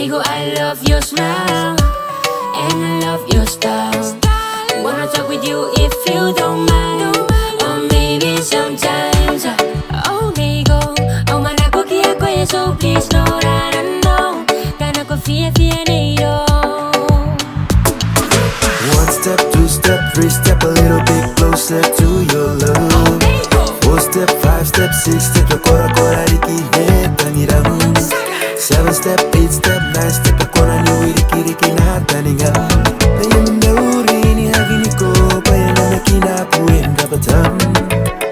Amigo, I love your smile and I love your style. Wanna talk with you if you don't mind, or maybe sometimes. Oh, amigo, oh manako kia koe, so please know that I know. Kana ko fia neiro. One step, two step, three step, a little bit closer to your love. Four step, five step, six step, kora kora riki heta niramu. Seven step, eight step, nine step, kora ni riki riki na taninga.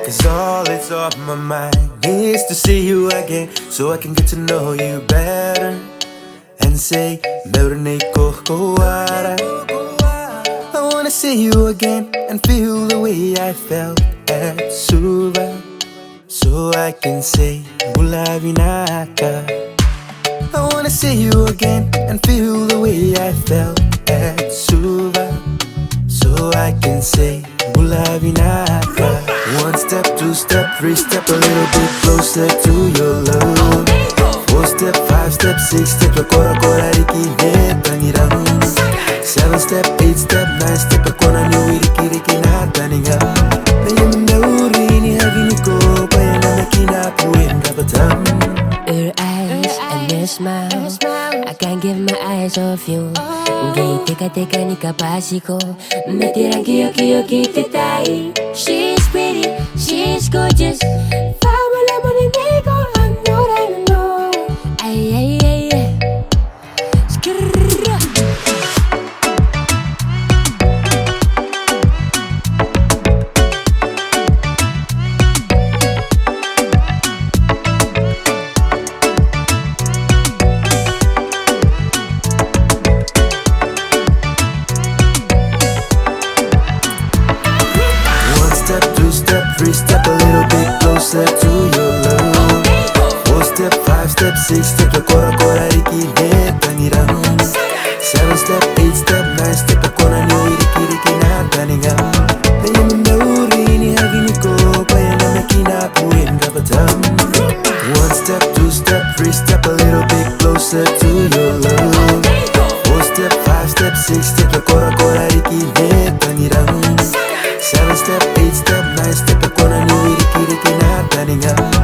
Cause all that's off my mind is to see you again, so I can get to know you better and say, I wanna see you again and feel the way I felt at Suva, so I can say, Bulavinaka. I wanna see you again and feel the way I felt at Suva, so I can say, Bulavinaka. One step, two step, three step, a little bit closer to your love. Four step, five step, six step, kora kora riki heta niramu. Seven step, eight step, nine step, kora ni riki riki na taninga. Your eyes and your smile, I can't get my eyes off you. Gay teka ni kapasiko, metiran kiyo kitetai. She's pretty, she's gorgeous. Fabula mo ni Nico, I know that I know. Ay ay ay ay. Two step, three step, a little bit closer to your love. Four step, five step, six step, kora kora riki heta niramu. Seven step, eight step, nine step, kora ni riki riki na taninga. One step, two step, three step, a little bit closer to your love. Four step, five step, six step, kora kora riki heta niramu. Seven step, eight step, nine step, kona ni riki riki na taninga.